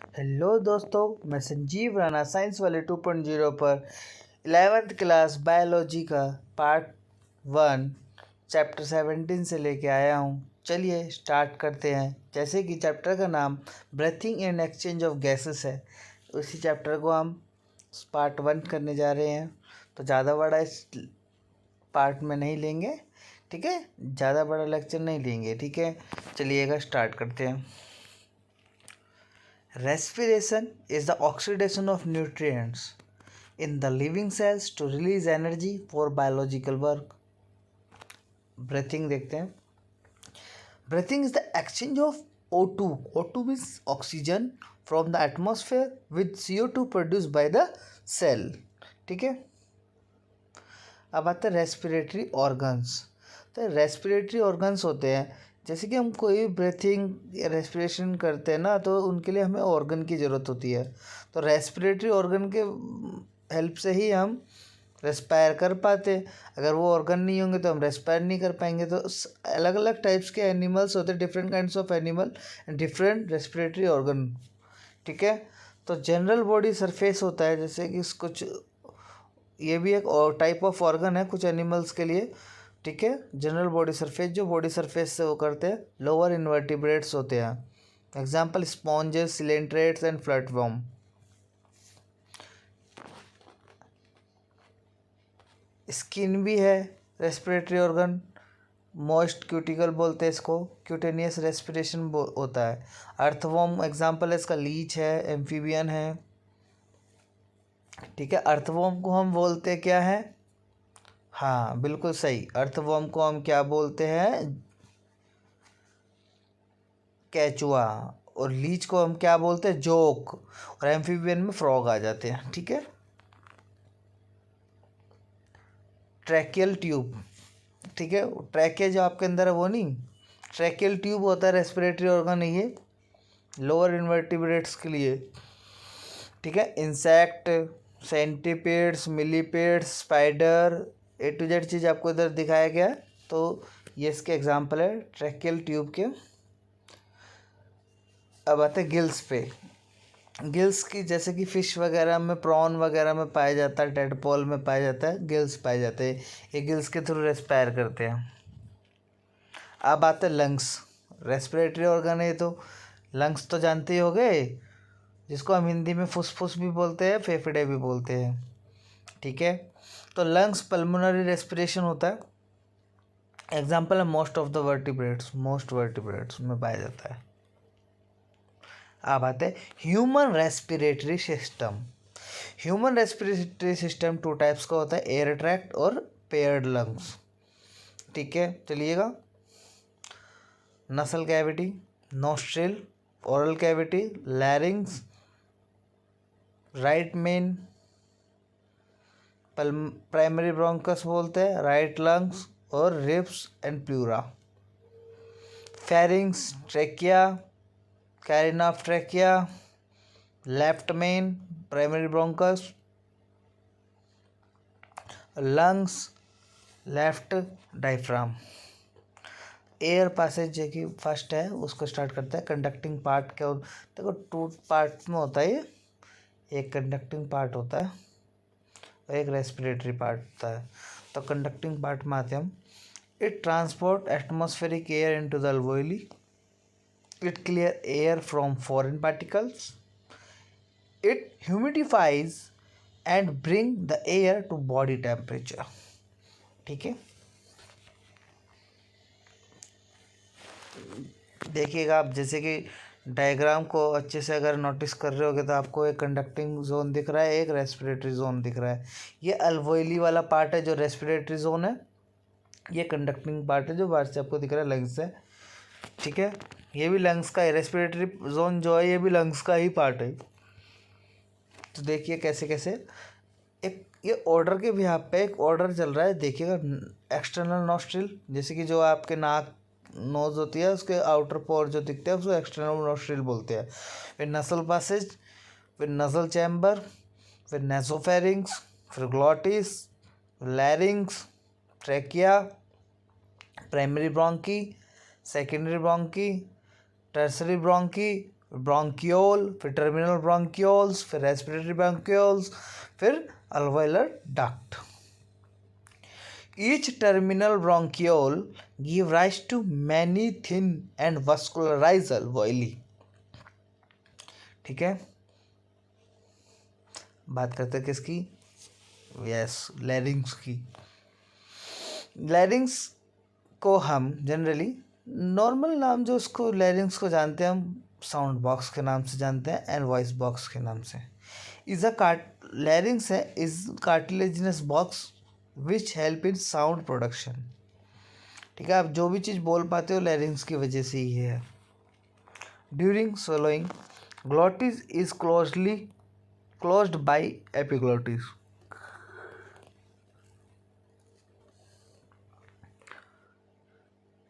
Hello दोस्तों, मैं Sanjeev Rana science वाले 2.0 पर 11th क्लास बायोलॉजी का पार्ट 1 चैप्टर 17 से लेके आया हूँ। चलिए स्टार्ट करते हैं। जैसे कि चैप्टर का नाम breathing and exchange of gases है, उसी चैप्टर को हम पार्ट 1 करने जा रहे हैं। तो ज़्यादा बड़ा इस पार्ट में नहीं लेंगे, ठीक है। ज़्यादा बड़ा लेक्चर नहीं लेंगे, ठीक है। चलिएगा स्टार्ट करते हैं। Respiration is the oxidation of nutrients in the living cells to release energy for biological work. Breathing देखते हैं। Breathing is the exchange of O2. O2 means oxygen from the atmosphere with CO2 produced by the cell. ठीक है। अब आता है respiratory organs. तो respiratory organs होते हैं, जैसे कि हम कोई ब्रीथिंग या रेस्पिरेशन करते हैं ना, तो उनके लिए हमें ऑर्गन की ज़रूरत होती है। तो रेस्पिरेटरी ऑर्गन के हेल्प से ही हम रेस्पायर कर पाते। अगर वो ऑर्गन नहीं होंगे तो हम रेस्पायर नहीं कर पाएंगे। तो अलग अलग टाइप्स के एनिमल्स होते हैं, different kinds of animal and different respiratory organ, ठीक है। तो जनरल बॉडी सरफेस होता है, जैसे कि कुछ ये भी एक और टाइप ऑफ ऑर्गन है कुछ एनिमल्स के लिए, ठीक है। जनरल बॉडी सरफेस, जो बॉडी सरफेस से वो करते हैं, लोअर इन्वर्टिब्रेट्स होते हैं। Example sponges, coelenterates and flatworm. Skin भी है रेस्पिरेटरी ऑर्गन, मॉइस्ट क्यूटिकल बोलते हैं इसको, क्यूटेनियस रेस्पिरेशन होता है। अर्थवर्म एग्जांपल है इसका, लीच है, एम्फीबियन है, ठीक है। अर्थवर्म को हम बोलते हैं क्या है, हाँ बिल्कुल सही, अर्थवर्म को हम क्या बोलते हैं, केचुआ। और लीच को हम क्या बोलते हैं, जोक। और एम्फीबियन में फ्रॉग आ जाते हैं, ठीक है। ट्रैकियल ट्यूब, ठीक है। ट्रैकिया जो आपके अंदर है वो नहीं, ट्रैकियल ट्यूब होता है रेस्पिरेटरी ऑर्गन, ये लोअर इन्वर्टिब्रेट्स के लिए, ठीक है। Insect, centipedes, millipedes, spider, A to Z चीज़ आपको इधर दिखाया गया है। तो ये इसके एग्जाम्पल है ट्रैकियल ट्यूब के। अब आते हैं गिल्स पे। गिल्स की जैसे कि फ़िश वगैरह में, प्रॉन वगैरह में पाया जाता है, टेडपोल में पाया जाता है, गिल्स पाए जाते हैं। ये गिल्स के थ्रू रेस्पायर करते हैं। अब आते हैं लंग्स। रेस्पिरेटरी ऑर्गन है तो लंग्स तो जानते ही हो गए, जिसको हम हिंदी में फुसफुस भी बोलते हैं, फेफड़े भी बोलते हैं, ठीक है। तो लंग्स पल्मोनरी रेस्पिरेशन होता है। एग्जाम्पल है most of the vertebrates, most vertebrates में पाया जाता है। अब आते हैं human respiratory system. Human respiratory system 2 types का होता है, एयर ट्रैक्ट और पेयर्ड लंग्स, ठीक है। चलिएगा, नसल cavity, nostril, oral cavity, लैरिंग्स, right main, primary bronchus बोलते हैं, राइट लंग्स और ribs and pleura. Pharynx, trachea, carina of trachea, left main, primary bronchus, lungs, left diaphragm. Air passage जो कि फर्स्ट है उसको स्टार्ट करता है। कंडक्टिंग पार्ट क्या देखो, 2 पार्ट में होता है ये, एक कंडक्टिंग पार्ट होता है और एक रेस्पिरेटरी पार्ट होता है। तो कंडक्टिंग पार्ट में आते हैं हम। It transport atmospheric air into the alveoli. It clear air from foreign particles. It humidifies and bring the air to body temperature, ठीक है। देखिएगा आप, जैसे कि डायग्राम को अच्छे से अगर नोटिस कर रहे होगे तो आपको एक कंडक्टिंग जोन दिख रहा है, एक रेस्पिरेटरी जोन दिख रहा है। ये अल्वोइली वाला पार्ट है जो रेस्पिरेटरी जोन है, ये कंडक्टिंग पार्ट है जो बाहर से आपको दिख रहा है लंग्स है, ठीक है। ये भी लंग्स का है, रेस्पिरेटरी जोन जो है ये भी लंग्स का ही पार्ट है। तो देखिए कैसे कैसे एक ये ऑर्डर के बिहाफ पे एक ऑर्डर चल रहा है। देखिएगा, एक्सटर्नल नॉस्ट्रिल, जैसे कि जो आपके नाक नोज होती है उसके आउटर पोर जो दिखते हैं उसको एक्सटर्नल नॉस्ट्रिल बोलते हैं। फिर नसल पैसेज, फिर नसल चैम्बर, फिर नेसोफेरिंग्स, फिर glottis, लैरिंग्स, trachea, primary bronchi, secondary bronchi, tertiary bronchi, bronchiole, फिर टर्मिनल ब्रोंकियोल्स, फिर रेस्पिरेटरी ब्रोंकियोल्स, फिर alveolar duct. Each terminal bronchiole give rise to many thin and vascularized alveoli. ठीक है, बात करते हैं किसकी? यस, लैरिंग्स की. लैरिंग्स को हम जनरली नॉर्मल नाम जो उसको लैरिंग्स को जानते हैं हम साउंड बॉक्स के नाम से जानते हैं एंड वॉइस बॉक्स के नाम से. लैरिंग्स है is cartilaginous box which help in sound production. ठीक है, आप जो भी चीज़ बोल पाते हो लैरिंग्स की वजह से ही है. During swallowing glottis is closed by epiglottis.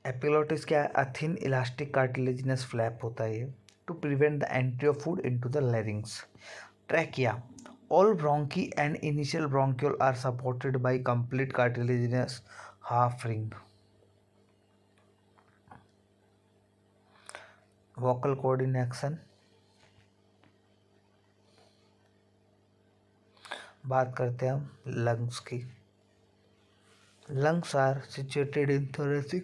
Epiglottis क्या है? A thin elastic cartilaginous flap होता है ये to prevent the entry of food into the larynx. Trachea. All bronchi and initial bronchiole are supported by complete cartilaginous half ring. Vocal cord in action. बात करते हैं हम lungs की. Lungs are situated in thoracic.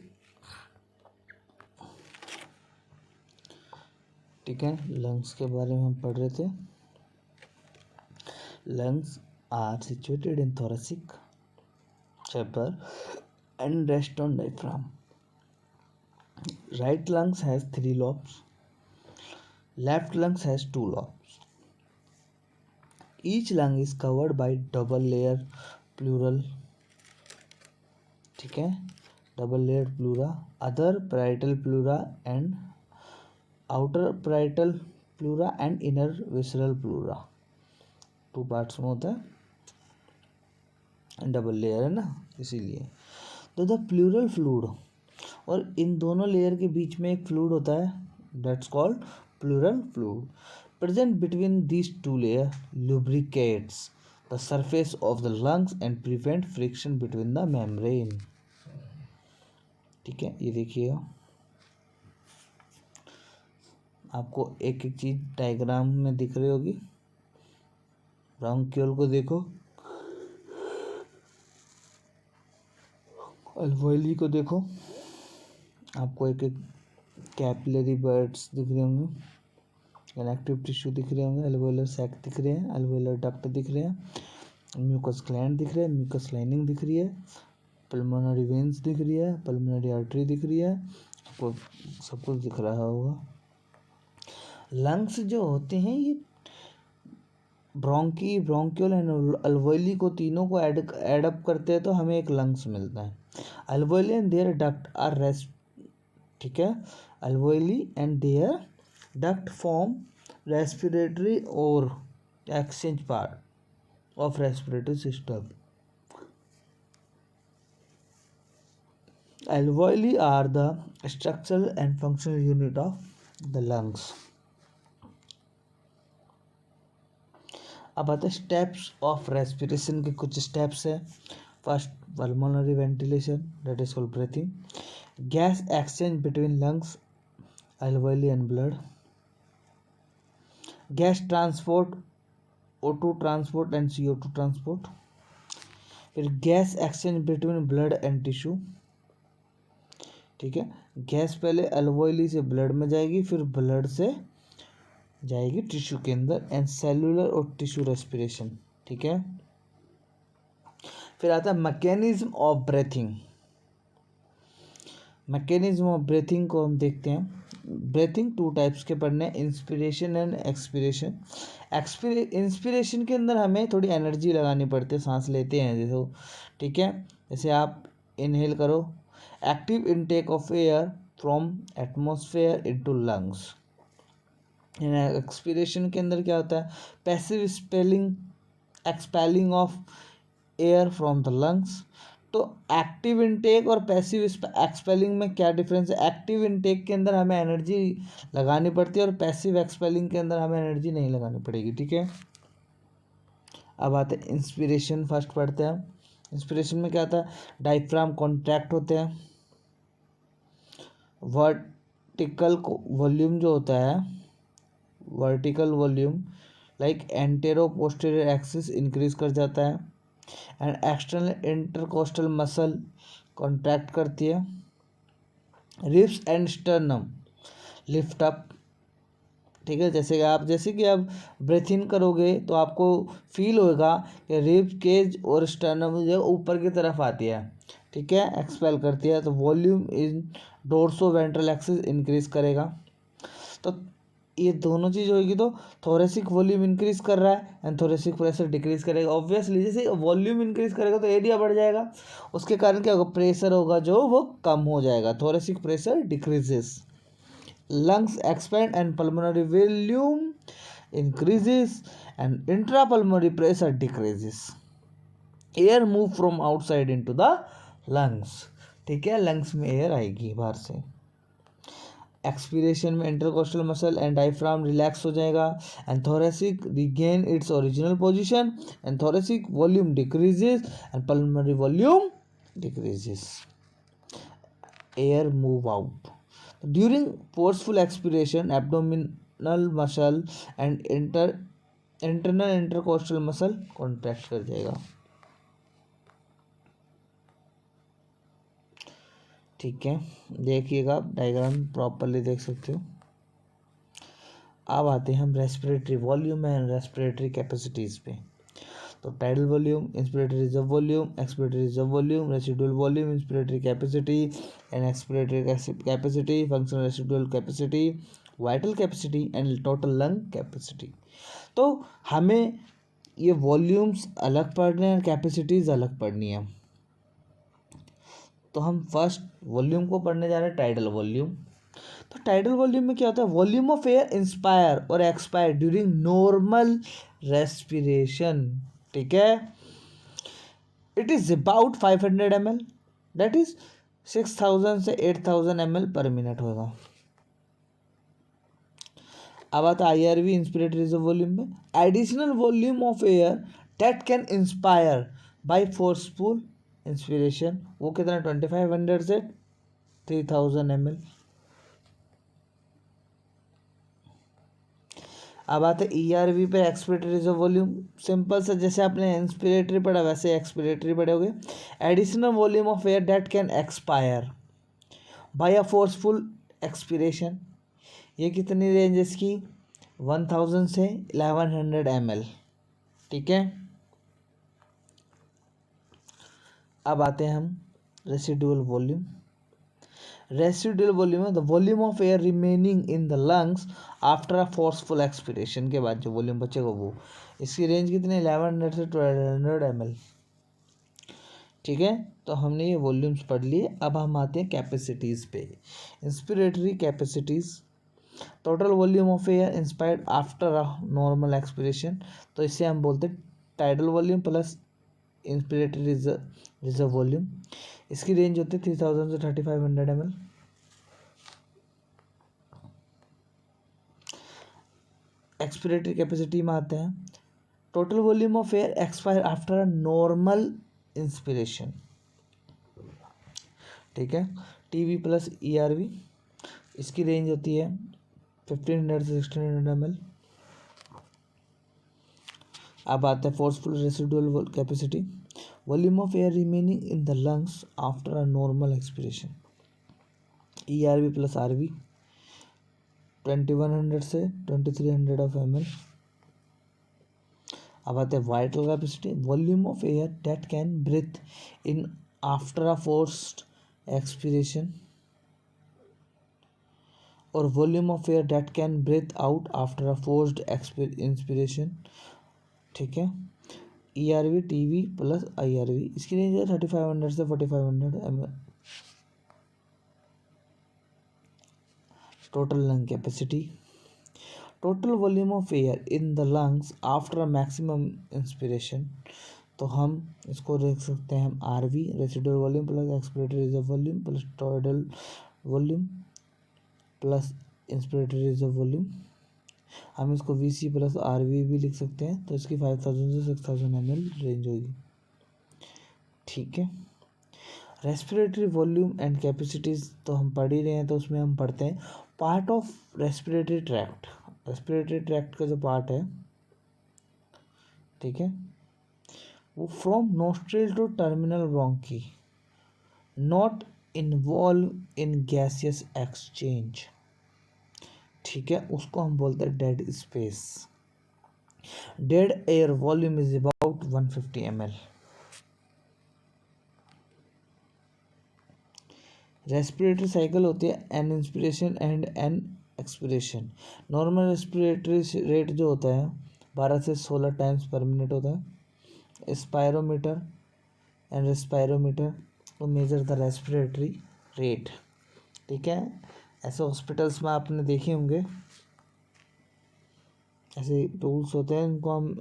ठीक है, lungs के बारे में हम पढ़ रहे थे. Lungs are situated in thoracic chamber and rest on diaphragm. Right lungs has 3 lobes. Left lungs has 2 lobes. Each lung is covered by double layer pleural. ठीक है, double layered pleura, other parietal pleura and outer parietal pleura and inner visceral pleura. 2 parts में होता है, double layer है ना, इसीलिए. तो the pleural fluid, और इन दोनों लेयर के बीच में एक फ्लूइड होता है that's called pleural fluid. Present between these 2 layer lubricates the surface of the lungs and prevent friction between the membrane. ठीक है, ये देखिएगा, आपको एक एक चीज डायग्राम में दिख रही होगी. ब्रोंकियोल को देखो, अल्वेओली को देखो, आपको एक एक कैपिलरी बर्ड्स दिख रहे होंगे, कनेक्टिव टिश्यू दिख रहे होंगे, अल्वेओलर सैक दिख रहे हैं, अल्वेओलर डक्ट दिख रहे हैं, म्यूकस ग्लैंड दिख रहे हैं, म्यूकस लाइनिंग दिख रही है, पल्मोनरी वेन्स दिख रही है, पल्मोनरी आर्टरी दिख रही है, आपको सब कुछ दिख रहा होगा. लंग्स जो होते हैं ये ब्रोंकी, ब्रोंकियोल एंड अल्वेओली को तीनों को ऐड अप करते हैं तो हमें एक लंग्स मिलता है. Alveoli and their duct are rest. ठीक है, alveoli and their duct form respiratory और exchange part of respiratory system. Alveoli are the structural and functional unit of the lungs. अब आते हैं स्टेप्स ऑफ रेस्पिरेशन के कुछ स्टेप्स है. First, pulmonary ventilation that is called breathing. Gas exchange between lungs, alveoli and blood. Gas transport, O2 transport and CO2 transport. फिर gas exchange between blood and tissue. ठीक है, gas पहले अल्वेओली से blood में जाएगी, फिर ब्लड से जाएगी टिश्यू के अंदर, एंड सेलुलर और टिश्यू रेस्पिरेशन. ठीक है, फिर आता है mechanism of breathing. Mechanism of breathing को हम देखते हैं. ब्रीथिंग 2 टाइप्स के पढ़ने हैं, इंस्पिरेशन एंड एक्सपिरेशन. इंस्पिरेशन के अंदर हमें थोड़ी एनर्जी लगानी पड़ती है, सांस लेते हैं जैसे. ठीक है, जैसे आप इनहेल करो, active intake of air from atmosphere into lungs. Expiration के अंदर क्या होता है, passive expelling of air from the lungs. तो एक्टिव इनटेक और पैसिव एक्सपेलिंग में क्या डिफरेंस है? एक्टिव इनटेक के अंदर हमें एनर्जी लगानी पड़ती है और पैसिव एक्सपेलिंग के अंदर हमें एनर्जी नहीं लगानी पड़ेगी. ठीक है, अब आते हैं इंस्पिरेशन. फर्स्ट पढ़ते हैं. इंस्पिरेशन में क्या होता है, डायफ्राम कॉन्ट्रैक्ट होते हैं, वर्टिकल वॉल्यूम जो होता है vertical volume like antero posterior axis increase कर जाता है and external intercostal muscle contract करती है। Ribs and sternum lift up, ठीक है। जैसे कि आप ब्रेथ इन करोगे तो आपको फील होगा कि रिब केज और स्टर्नम जो ऊपर की तरफ आती है, ठीक है, एक्सपेल करती है, तो वॉल्यूम इन डोर्सो वेंट्रल एक्सिस इंक्रीज करेगा। तो ये दोनों चीज़ होगी तो थोरेसिक वॉल्यूम इंक्रीज कर रहा है एंड थोरेसिक प्रेशर डिक्रीज करेगा। ऑब्वियसली जैसे वॉल्यूम इंक्रीज करेगा तो एरिया बढ़ जाएगा, उसके कारण क्या होगा, प्रेशर होगा जो वो कम हो जाएगा, thoracic pressure decreases. lungs expand and pulmonary volume increases and intrapulmonary pressure decreases, air move from outside into the lungs, ठीक है, लंग्स में एयर आएगी बाहर से। एक्सपीरेशन में intercostal muscle and diaphragm relax हो जाएगा and thoracic regain its original position and thoracic volume decreases and pulmonary volume decreases, air move out. During forceful expiration, abdominal muscle and internal intercostal muscle contract कर जाएगा, ठीक है। देखिएगा आप diagram properly देख सकते हो। अब आते हैं हम respiratory volume and respiratory capacities पे। तो tidal volume, inspiratory reserve volume, expiratory reserve volume, residual volume, inspiratory capacity and expiratory capacity, functional residual capacity, vital capacity and total lung capacity. तो हमें ये वॉल्यूम्स अलग पढ़ने हैं, कैपेसिटीज़ अलग पढ़नी है। तो हम फर्स्ट वॉल्यूम को पढ़ने जा रहे हैं, टाइडल वॉल्यूम। तो टाइडल वॉल्यूम में क्या होता है, वॉल्यूम ऑफ एयर इंस्पायर और एक्सपायर ड्यूरिंग नॉर्मल रेस्पिरेशन, ठीक है। It is about 500 ml, that is 6000 से 8000 ml पर मिनट होगा। अब आता है IRV, इंस्पिरेटरी रिजर्व वॉल्यूम में, additional volume of air that can inspire by forceful inspiration, वो कितना 2500 से 3000 ml। अब आते हैं ERV पे, एक्सपिरेटरी रिजर्व वॉल्यूम। सिंपल सा, जैसे आपने इंस्पिरेटरी पढ़ा वैसे एक्सपिरेटरी पढ़ोगे। Additional volume of air that can expire by a forceful expiration, ये कितनी रेंज है इसकी, 1000 से 1100 ml, ठीक है। अब आते हैं हम रेसिडुअल वॉल्यूम। रेसिडुअल वॉल्यूम है the volume of air remaining in the lungs after a forceful expiration के बाद जो वॉल्यूम बचेगा वो, इसकी रेंज कितनी, 1100 से 1200 ml, ठीक है। तो हमने ये वॉल्यूम्स पढ़ लिए। अब हम आते हैं कैपेसिटीज़ पे। Inspiratory capacities, total volume of air inspired after a normal expiration, तो इससे हम बोलते हैं tidal volume plus inspiratory reserve volume. इसकी रेंज होती है 3000 से 3500 ml। एक्सपिरेटरी कैपेसिटी में आते हैं total volume of air expire after a normal inspiration, ठीक है। टीवी प्लस ERV, इसकी रेंज होती है 1500 से 1600 ml। अब आता है forceful residual capacity, volume of air remaining in the lungs after a normal expiration, ERV plus RV, 2100 से 2300 ml। अब आते हैं vital capacity, volume of air that can breathe in after a forced expiration और volume of air that can breathe out after a forced inspiration, ठीक है। ERV TV plus IRV, इसकी range है 3500 से 4500 ml। Total lung capacity, total volume of air in the lungs after a maximum inspiration, तो हम इसको देख सकते हैं हम RV, residual volume plus expiratory reserve volume plus total volume plus inspiratory reserve volume. हम इसको VC प्लस RV भी लिख सकते हैं, तो इसकी 5000 से 6000 ml रेंज होगी, ठीक है। रेस्पिरेटरी वॉल्यूम एंड कैपेसिटीज़ तो हम पढ़ ही रहे हैं, तो उसमें हम पढ़ते हैं part of respiratory tract. Respiratory tract का जो पार्ट है, ठीक है, वो from nostril to terminal bronchi not involve in gaseous exchange, ठीक है, उसको हम बोलते हैं dead space. Dead air volume is about 150 ml। Respiratory cycle होती है an inspiration and an expiration. Normal respiratory rate जो होता है 12 से 16 टाइम्स पर मिनट होता है। स्पायरोमीटर एंड रेस्पायरोमीटर वो मेजर द रेस्पिरेटरी रेट, ठीक है। ऐसे हॉस्पिटल्स में आपने देखे होंगे ऐसे टूल्स होते हैं, इनको हम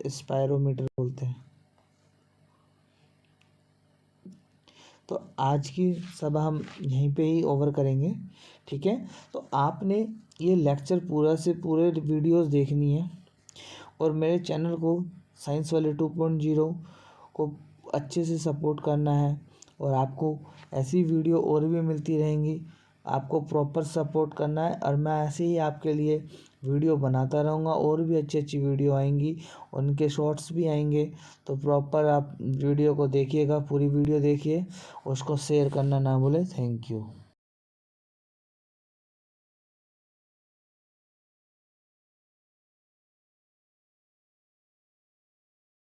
स्पायरोमीटर बोलते हैं। तो आज की सभा हम यहीं पे ही ओवर करेंगे, ठीक है। तो आपने ये लेक्चर पूरा से पूरे वीडियोस देखनी है और मेरे चैनल को साइंस वाले 2.0 को अच्छे से सपोर्ट करना है। और आपको ऐसी वीडियो और भी मिलती रहेंगी, आपको प्रॉपर सपोर्ट करना है। और मैं ऐसे ही आपके लिए वीडियो बनाता रहूँगा, और भी अच्छी अच्छी वीडियो आएंगी, उनके शॉर्ट्स भी आएंगे। तो प्रॉपर आप वीडियो को देखिएगा, पूरी वीडियो देखिए, उसको शेयर करना ना भूलें। Thank you.